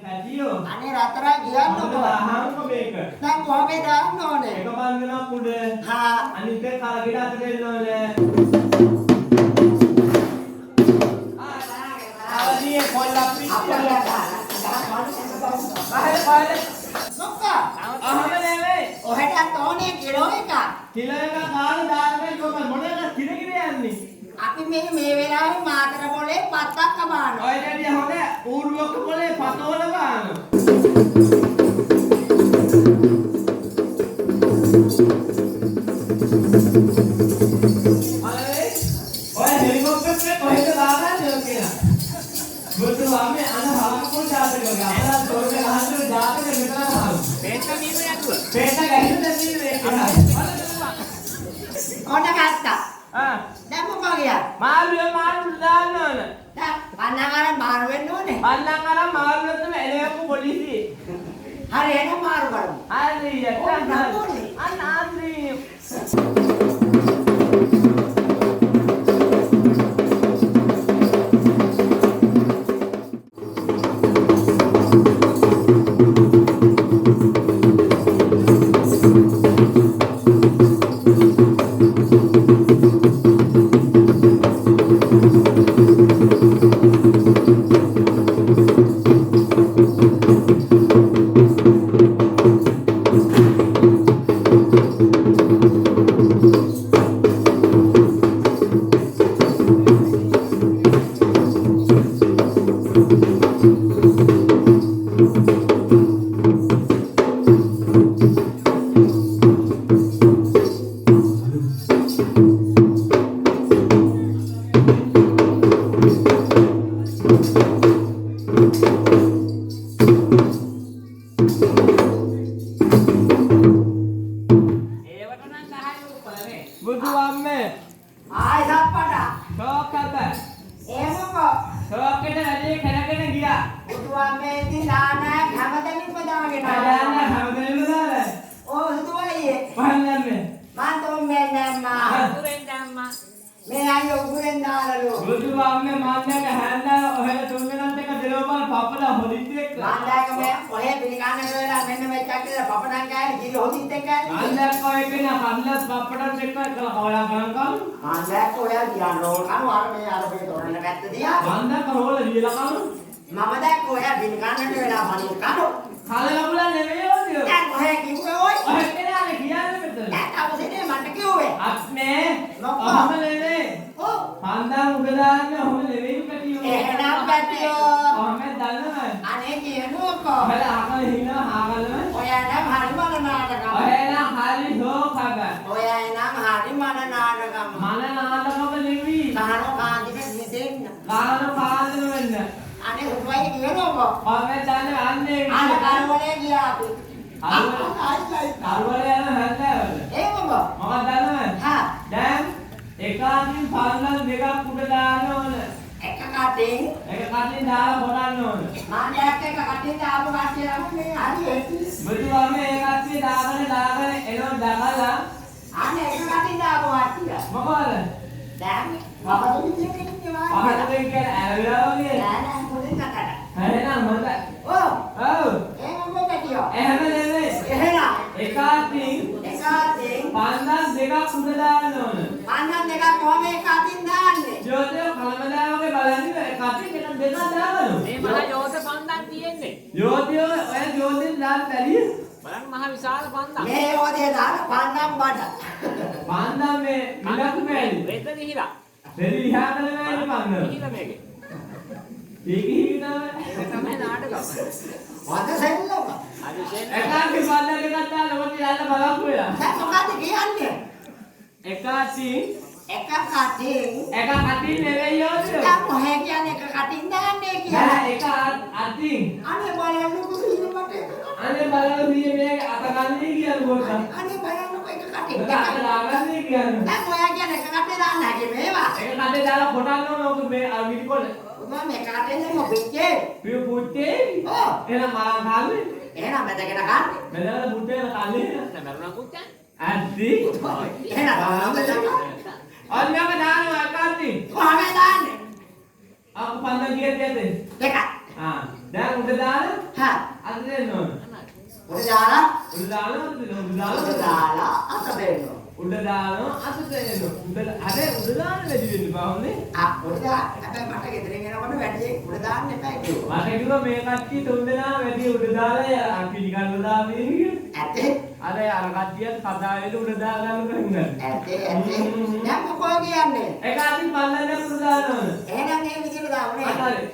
ඇතියෝ. අනේ රතරයි කියන්නකො. දාහම්කෝ මේක. දැන් කොහොමද දාන්න ඕනේ? එක බන්දනවා කුඩ. හා අනිත් එක කරගෙඩ අත දෙන්න ඕනේ. ආදී කොල්ලා පිටිය. මොකක්ද? අහම නෙමෙයි. ඔහෙට ඕනේ කිලෝ එක. කිලෝ එක කාල දාන්නේ කොහොමද මොනවාද කිරකිර යන්නේ? අපි මේ වෙලාවේ මාතර පොලේ පත්තක් කපානවා. ඔය දෙවිය හොඳ ඌරුවක පොලේ පතෝල ගන්න. අනේ ඔය හෙලිකොප්ටර් එක කොහෙද දාගන්නේ කියලා. බුදු ආමේ අන හලක පොල් ජාතක වගේ. අපලා තෝරේ ගහන්න ජාතක මෙතන ගහනවා. පේට නීම යතුව. පේට ගැහින්න දෙන්නේ ඒක. ඔන්න ගත්තා. දැන් මොකද ගියා? මාළු දාන්න ඕන. දැන් පන්නන් අරන් මාරු වෙන්න ඕනේ. පන්නන් අරන් මාළු නැත්නම් එළයපු පොලිසිය. හරි එහෙනම් මාරු කරමු. හරි යන්න. අන්න ආන්ද්‍රී. බුදු අම්මේ ආයි සප්පට. ෂෝක්කද එහෙමකෝ. ෂෝක්කෙට වැඩි කරගෙන ගියා. බුදුන් මේ දාන හැමදෙනින්ම දාගෙන. දාන්න හැමදේම දාලා. ඕ හිතුවයි. පහන්නන්නේ. මන් තෝම්බෙන් දැම්මා. අතුරෙන් දැම්මා. මේ අය උගුරෙන් දාලලු. බුදු අම්මේ මන්නක හැන්දා ඔහෙල තුන්දෙනාත් එක දෙලෝපල් පපලා හොලිත් එක්ක. මන්දාක මේ ඔහෙ පිළිගන්න වෙලා මෙන්න මේ චක්කේ පපඩම් කෑලි කිරි හොදිත් එක්ක කෑලි. මන්දක් ඔය කෙන කන්දස් පප්පටත් එක්ක කවලා ගණන් කම්. මන්දාක ඔයා කියන්න ඕන කනු අර මේ අර මේ තොරණ පැත්ත දිහා. මන්දක් රෝල ලියලා කම්. මම දැක්ක ඔයා පිළිගන්නට වෙලා මනින් කනු. කලලබුලා නෙමෙයි ඔය. දැන් ඔහෙ කිව්වේ ඔය. ඔය කෙනානේ කියන්නේ මෙතන. දැන් අවසෙනේ මන්ට කිව්වේ. අස්නේ. මොකක්ද? අහම නෙමෙයි. ඔව්. පන්දා උඩ දාන්නේ ඔහොම නෙමෙයි පැටියෝ. එහෙනම් පැටියෝ. අහමෙන් දන්නවද? අනේ කියනකො. ඔයාල අහකල හිනා හාගලම. ඔයා නම් හරි මන නාටකම්. ඔයාලා හරි හොකබ. ඔයා නම් හරි මන නාටකම්. මන නාටකම නෙමෙයි. කහන කාන්දිනේ හිතෙන්න. කාන පාදන වෙන්න. අනේ උපයි කියනකො. ඔහොමෙන් දන්නේ අන්නේ. අර කරවලේ ගියා අපි. අරවල යන හැන්දෑවල. ඒකම. මොකක්ද දන්නවද? හා. දැන් එකකින් පන්දල් දෙකක් උඩ දාන්න ඕන. එක කටින් එක කටින් දාලා හොරන්න ඕන. මාණ්ඩයක් එක කටින් දාපු කට්ටියම මේ හරි ඇති. බුදුවම ඒ කට්ටිය දාගෙන එනවා දකලා. අනේ එක කටින් දාපු කට්ටිය. මොකද? දැන් පහදින් කියන්නේ වාගේ. පහතෙන් කියන්නේ ඇරවිලා වගේ. නෑ නෑ මුලින් කටට. එහෙනම් හොඳයි. ඔව්. ඔව්. එහෙනම් මොකටියෝ? එහෙම නෙමෙයි. එහෙනම් එක කටින් එක කටින් පන්දල් දෙකක් උඩ දාන්න ඕන. පන්නන් දෙකක් කොහොම එක කටින් දාන්නේ? ජෝතිය කලමදාවගේ බලන්නේ ඒ කටින් එක දෙකක් දාගනු. මේ මහ යෝත පන්දන් තියෙන්නේ. ජෝතිය ඔය ජෝතිය දාන්න බැරිය. බලන්න මහ විශාල පන්දන්. මේ යෝධය දාන පන්නන් බඩ. පන්දල් මේ මිලක් බැරි. රෙද්ද දිහිලා. දෙවි විහා කළ බැරි පන්දල්. දිහිලා මේකේ. ඒක හිවිනම. ඒක තමයි නාටකම. වද සෙල්ලම. හරි ෂෙන්. එකාගේ පන්දල් එකක් දාලා ඔබ යන්න බලන්න වෙලා. දැන් මොකද කියන්නේ? එකාටින් එක කටින් එක කටින් නෙවෙයි යෝතිය. දැන් මොහේ කියන්නේ එක කටින් දාන්නේ නෑ කියලා. එක අතින්. අනේ බලන්නකො සීනමට එක. අනේ බලන්න මේ මේක අත ගන්නේ කියන කොට. අනේ බලන්නකො එක කටින්. ඒක අත දාගන්නේ කියන්නේ. දැන් ඔයා කියන්නේ එක කටේ දාන්න හැකි මේවා. ඒක කඩේ දාලා කොටන්න ඕන ඔක මේ අවිලිකොල. මම එක කටෙන් නෙමෙයි පිටේ. පිය පුත්තේ. ඔව්. එහෙනම් මරන් කාලේ. එහෙනම් මැදගෙන ගන්න. මෙතන පුත්තේ කාලේ. මරුණා කුච්චන්. අද්දි. එහෙනම් මැදගෙන. අන්නම දානවා අකාන්ති. කොහමද දාන්නේ? අප පන්දල් ගියද යද? දෙක. දැන් උඩ දාලා හා අත දෙන්න ඕන. උඩ දාලා උඩ දාලා අත දෙන්න. උඩ දානවා අත දෙන්න. උඩ අර උඩ දාන්න වැඩි වෙන්න බාහොනේ. උඩ දාන්න. හැබැයි මට ගෙදරින් එනකොට වැඩි උඩ දාන්න එපා කිව්වා. මට කිව්වා මේ කට්ටිය තුන් දෙනා වැඩි උඩ දාලා පිළිගන්න දාන්නේ කියලා. ඇත්තේ? අර කට්ටියත් කතාවේදී උඩ දා ගන්න බෑ. ඇත්තේ. දැන් මොකෝ කියන්නේ? ඒක අතින් පල්ලෙන් උඩ දානවා. එහෙනම් මේ විදිහට දාන්නේ. අතාරේ.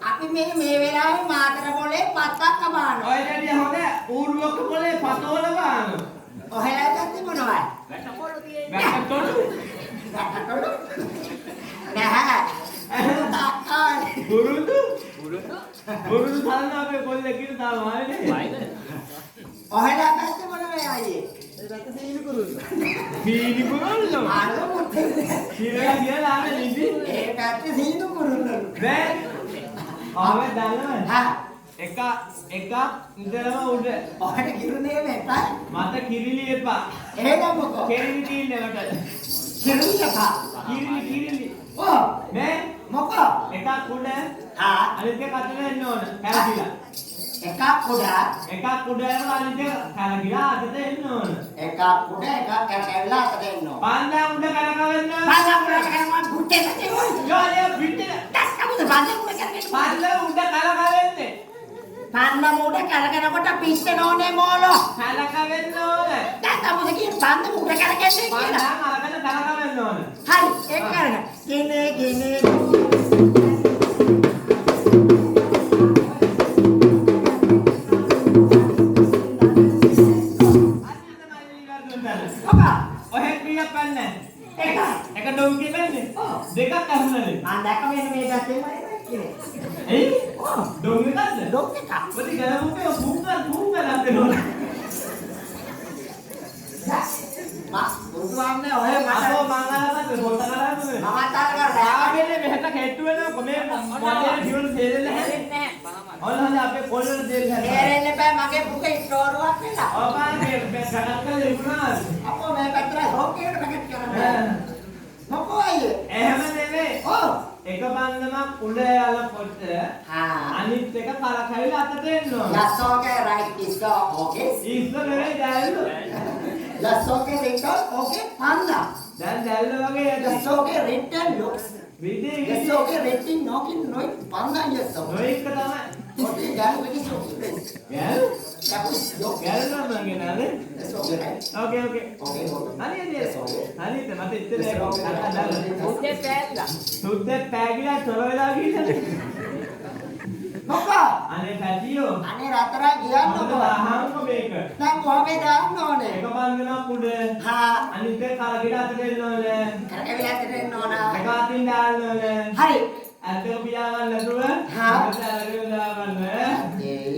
අපි මේ වෙලාවේ මාතර පොලේ පත්තක් කපානවා. ඔය කඩිය හොඳ ඌරුවක පොලේ පතෝල බානවා. ඔහෙලා ගත්තේ මොනවද? වැටකොළු තියෙන්නේ. වැටකොළු. වැටකොළු? නැහැ. බුරුදු තලන අපේ කොල්ලේ කිර තාම ආවේ නේ. ඔහෙලා ගත්තේ මොනවද අයියේ? සීනි කුරුල්ලෝ. ආලු මුත්තේ. කියලා කියලා ආවේ නිදි. ඒ පැත්තේ සීනි කුරුල්ලෝ. දැන් ආවේ දන්නවද? හා එකක් ඉඳලම උඩ. ඔහෙට කිරුනේ මේකයි. මට කිරිලි එපා. එහෙනම් මොකෝ? කෙරිලි තියෙන්නේ මට. කිරුනේ එපා. කිරිලි. ඔව්. නේ මොකෝ? එකක් උඩ හා අනිත් එක අතට එන්න ඕන. කැලකිලා. එකක් උඩ එකක් උඩ යනවා අනිත් එක කැලකිලා අතට එන්න ඕන. එකක් උඩ එකක් කැරකෙල්ලා අතට එන්න ඕන. පන්දා උඩ කරකවෙන්න. පන්දා උඩ කරකවන්න පුටේ නැති ඕන. යෝලිය පිටින. දැක්කමුද පන්දා උඩ කරකෙන්න. පන්දා උඩ කරකවෙන්නේ. පන්දා උඩ කරකනකොට පිස්සෙ නෝනේ මෝලෝ. කලකවෙන්න ඕන. දැක්කමුද කියන පන්දා උඩ කරකෙන්නේ කියලා. පන්දා අරගෙන කරකවෙන්න ඕන. හරි ඒක කරගන්න. ගිනේ ඔහෙ කීයක් පන්නේ? එක ඩොංකි පන්නේ? දෙකක් අහුනනේ. දැක්ක මෙන්න මේ ගැත්තේ මම කියන්නේ. එයි? ඩොංකි එකක්ද? ඩොංකි එකක්. ඔති ගලමුකේ පුංගල අපේ බුදුහාමනේ ඔය මට අපෝ මංගලකට පොත කරන්නේ. මම අතාර කරලා ආගෙනේ මෙහෙට කෙට්ටු වෙනවා කොමේ මොඩේ ඩියුල් දෙන්න හැදෙන්නේ නැහැ. ඔන්න අපේ කොල්ලට දෙන්න හැදෙන්නේ. තේරෙන්නේ බෑ මගේ පුකේ ස්ටෝරුවක් වෙලා. ඔබාන් මේ ගණන් කරලා ඉන්නවා. අපෝ මේ පැත්තට හොක්කේට පැකට් කරන්න. මොකෝ අයියේ? එහෙම නෙමෙයි. ඔව්. එක බන්දමක් උඩ යලා පොට හා අනිත් එක කරකැවිලා අතට එන්න ඕන. That's okay, right? Is okay? ඉස්ස නෙවෙයි දැල්ලු. That's okay, written, okay, panda. දැන් දැල්ල වගේ That's okay, written, looks. විදි That's okay, written, knocking, noise, panda, yes, okay. නොයික තමයි. Okay, that is okay. ගැල් That is okay. ගැල් නම් නේද? That's okay, right? Okay okay. Okay, okay. හරියද? Yes, okay. හරියද? මට ඉතින් ඒක උත්තේ පෑරිලා. සුද්දේ පෑගිලා තොර වෙලා ගිහින්. මොකෝ? අනේ පැටියෝ. අනේ රතරන් කියන්නකෝ. අහන්නකො මේක. දැන් කොහොමද දාන්න ඕනේ? එක බන්දමක් උඩ හා අනිත් එක කරගෙන අතට එන්න ඕනේ. කරකැවිලා දෙන්න ඕන. එක අතින් දාන්න ඕනේ. හරි. අතෝ පියාගන්න නැතුව හා. අතට අරගෙන දාගන්න. ඒ.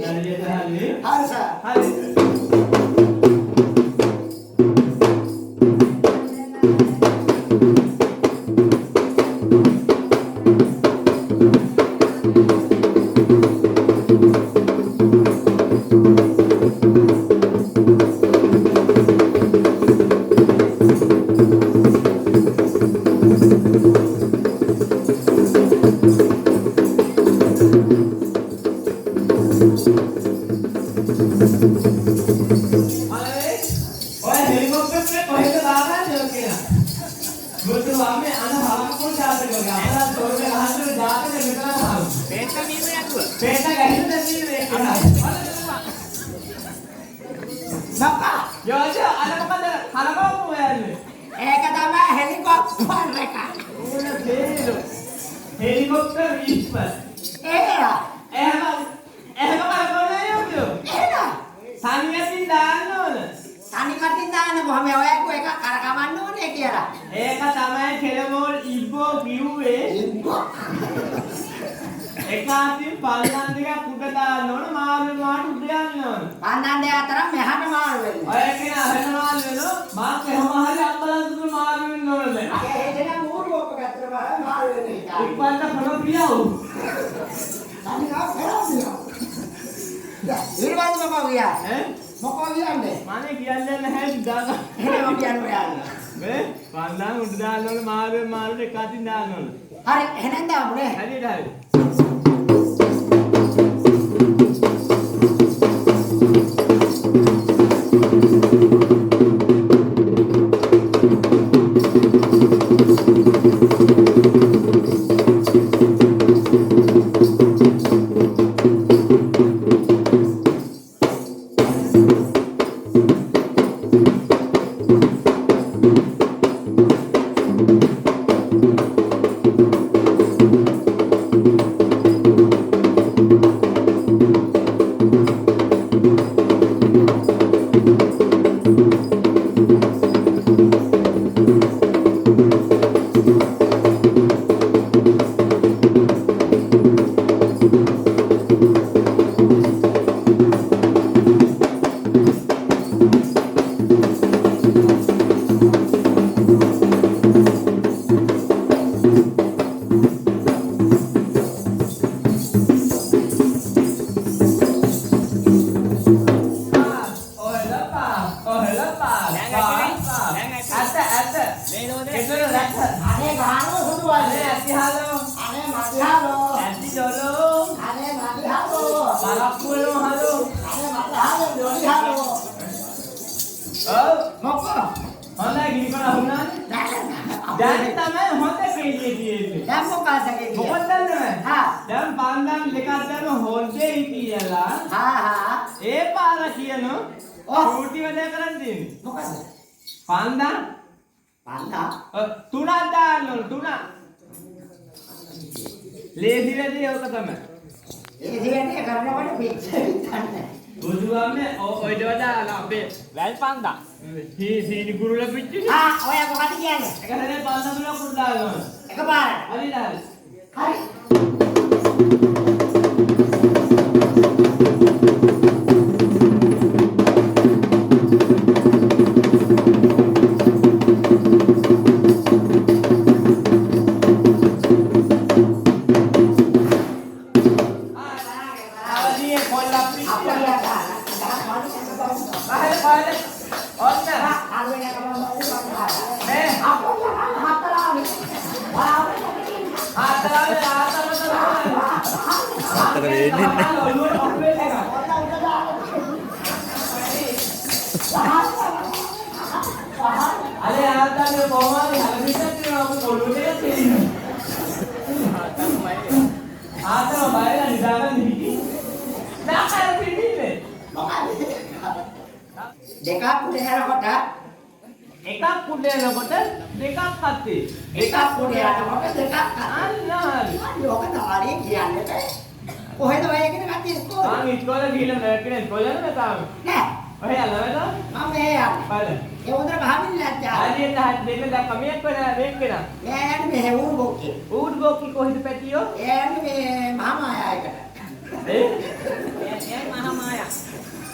හරියට හරි. හරි සර්. හරි. ඔය හෙලිකොප්ටර් එක කොහෙද දාගන්නේ කියලා. බුදුම අම්මේ අන හලකපොල් ජාතක වගේ. අපලා තොරේ අහන්න ජාතක විතරක් අහනවා. පේන්න මීම යතුව. පේට ගැහින්න තියෙන්නේ ඒක. යෝෂ අර මොකද කලබලම හොයන්නේ. ඒක තමයි හෙලිකොප්ටර් එක. ඕන තේරෙන්නේ. හෙලිකොප්ටර් විශ්පර්. ඒකලා. එහෙම කරන්නේ යෝෂ. ඒකලා. සංයතින් දාන්න ඕන. තනිකටින් දාන්න කොහොම ඔයකෝ එක කරකවන්න ඕනේ කියලා. ඒක තමයි කෙලමෝල් ඉබ්බෝ කිව්වේ. ඉබ්බෝ. එකාසින් පල්ලන් දෙක කුඩ දාන්න ඕන මාළු මාළු උඩ යන්න ඕන. පන්නන් දෙක අතර මෙහාට මාරු වෙන්නේ. ඔය කියන අහන මාළු වෙනෝ මාත් එහෙම හරි අම්බලන්සුතු මාළු වෙන්න ඕනද? ඒ දෙන මූරු ඔක්ක පැත්තට බලලා මාරු වෙන්නේ. ඉක්මනට පොළ පියව්. තනිකා කරන්නේ. ඊළඟට මොකෝ ගියා? මොකෝ කියන්නේ? මම කියන්නේ නැහැ දාන. එහෙම කියන්නේ ඔයාලා. මේ පල්ලන් උඩ දාන්න ඕන මාළු එකාසින් දාන්න ඕන. හරි එහෙනම් දාමුනේ. හරියට හරි. සීනි කුරුල පිච්චි. ඔය මොකද කියන්නේ? එක හැරේ පන්දම් වල කුරු දානවා. එකපාරට. හරිද? හරි. Dekap udah kota. Ekak kuda kota, dekap hati. Dekap udah kota, dekap. Anal. Aduh, kan hari kian deh. Oh, itu banyak kita mati itu. Sekolah gila mereka sekolah mana tahu? Nah, oh ya, lah itu? Mama ya. Pada. Ya udah kami lihat ya. Hari dah dekap kami apa nak dekap? Ya, ini hewan boki. Boki kau itu petio? Ya, ini mama ya. ये महामाया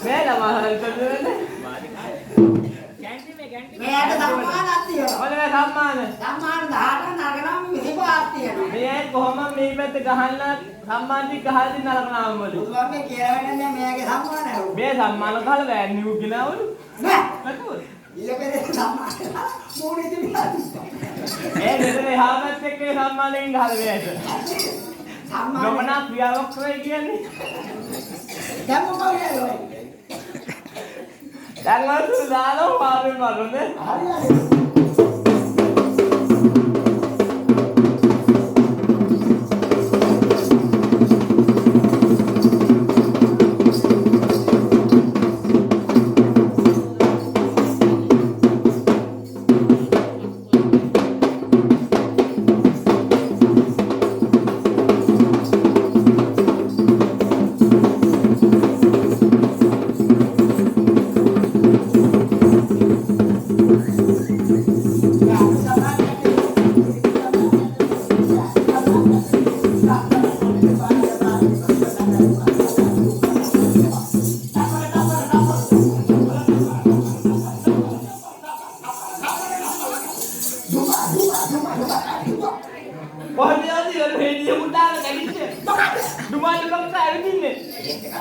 मैं mahal कर दे कैंटी में मैं ada samaan आती है और मैं सामान samaan धारा नागना में हिबा आती है मैं कोहमा में पे गहना सामान की कहा दिन ना लगना बोली उसमें मैं केरल में मैं के सामान है मैं सामान का ले न्यू किना और मैं ये मेरे सामान पूरी दिन ए मेरे हाथ में के सामान लेकिन घर में है सामान लोगना पिया वक्त में किया नहीं क्या मुझे ये jangan sudah lo malu deh.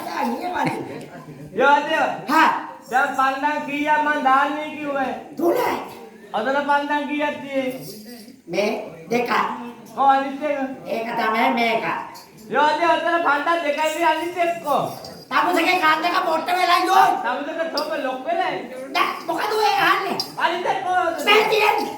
කතා නියමයි. යෝධය හා දැන් පන්දන් කීයක් මං දාන්නේ කිව්වේ? තුනයි. අදන පන්දන් කීයක් තියෙන්නේ? මේ දෙක. කො අනිත් එක? ඒක තමයි මේක. යෝධය අදන පන්දන් දෙකයි මේ අනිත් එක්කෝ. තමුසගේ කාන් දෙක පොට්ට වෙලා යෝ. සමුදක තොප ලොක් වෙලයි. දැන් මොකද ඔය අහන්නේ? අනිත් එක්කෝ. මේ තියෙන්නේ.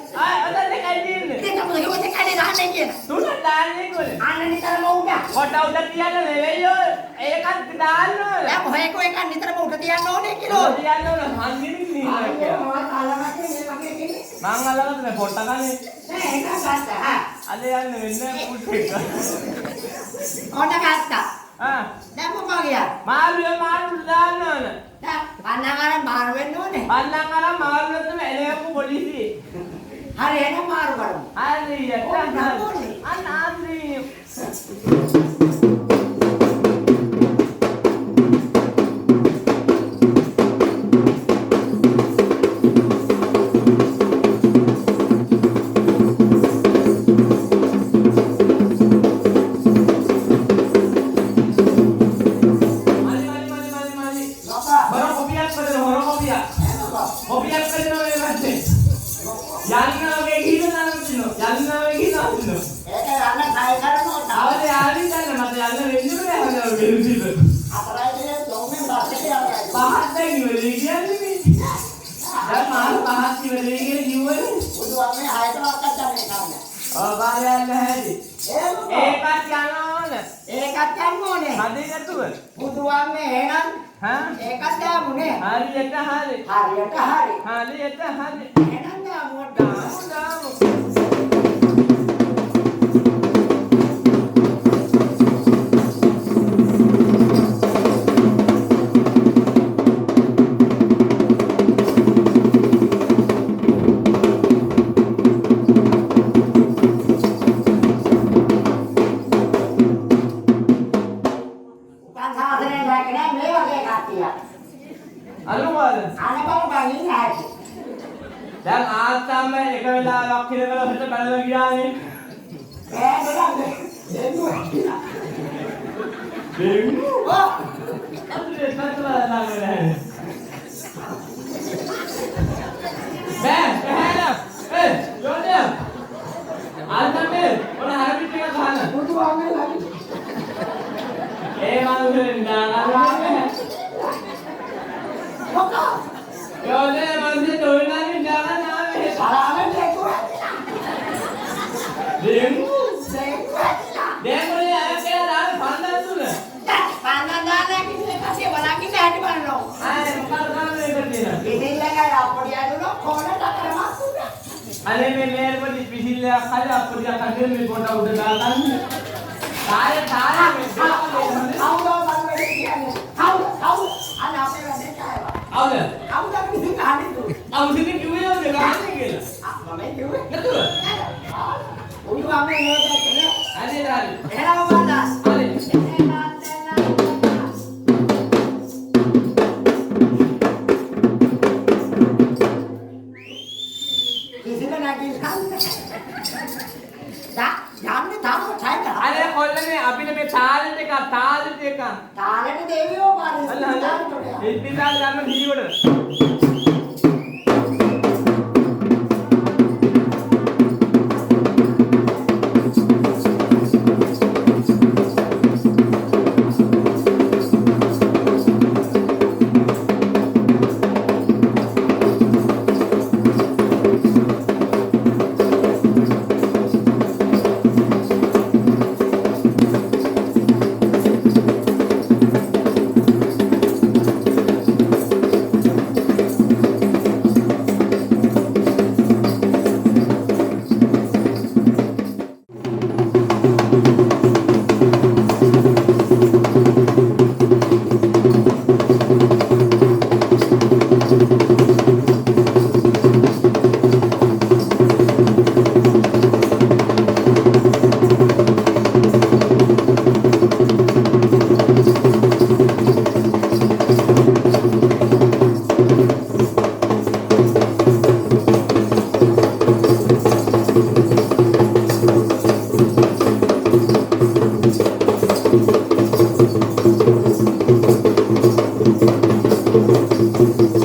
අද දෙකයි තියෙන්නේ. ඉතින් තමුසගේ ඔය දෙකනේ දාන්නේ කියන. තුන දාන්නේ කොහෙද? අන්න නිතරම උඩ. කොට උඩ තියන්න නෙවෙයි ඔය. ඒකත් දාන්න ඕන. දැන් මොහේක එකක් නිතරම උඩ තියන්න ඕනේ කිලෝ. තියන්න ඕන හන්දිනේ නීලා. මම අලවන්නේ මේ වගේ කෙනෙක්. මං අල්ලගත්ත නේ පොට්ට කන්නේ. නෑ ඒක ගත්තා. හා. අද යන්න වෙන්නේ පුට් එක. ඔන්න ගත්තා. ආ දැන් මොකද ගියා? මාළු දාන්න ඕන. දැන් පන්නගාරන් මාරු වෙන්න ඕනේ. පන්නන් අරන් මාළු නැත්නම් එළයපු පොලිසිය. හරි එහෙනම් මාරු කරමු. හරි යන්න. අනාත්‍රි. ඒකත් යන්න ඕනේ. බුදුවන්නේ එහෙනම් ඒකත් දාමුනේ. හරියට හරි. හරියට හරි. හරියට හරි. එහෙනම් දාමු. දැන් ආත්තම එක වෙලාවක් කියලා හිත බලලා ගියානේ. දෙන්නු. අද දෙන්නලා නාගනේ. බෑ යෝධය. ආත්තම ඔන හරියට එක ගහන. බුදුවන්නේ ලයි. ඒ මනුස්සෙන් දානවා. මොකක්? යෝධය මනුස්සෙ තෝරනානේ දානවා. සලාමෙන් ලැබුවා. දෙන්නු. දෙන්නා. දෙන්නනේ අය කියලා දාන පන්දන් තුන. පන්නන් දාලා කිව්වේ පස්සේ බලකින් ඇටි බලනවා. ආයේ මොකද කරන්නේ කියලා. ඉතින් ළඟ අපොඩි අදුන කොනට කරමස් උනා. අනේ මේ මේල්පටි පිහිල්ලයක් හරි අපොඩියක් හරි මේ කොට උඩ දාගන්න. තාරේ මේ කවුද බලන්නේ කියන්නේ? කවුද? අන්න අපේ වැඩේ කායවා. කවුද අපි ගහන්නේ දුන්නේ? අවුදිනේ කිව්වේ ඔය ගහන්නේ කියලා. මම කිව්වේ. නේද? උඩු අපේ නේද කියන්නේ? අනේ දාලි. එහෙනම් බලන්න. අනේ කොල්ලනේ අපිට මේ තාලෙට එක. තාලෙට දෙවියෝ පාරේ. අල්ල ඉතින් ගන්න දීවඩ. 아,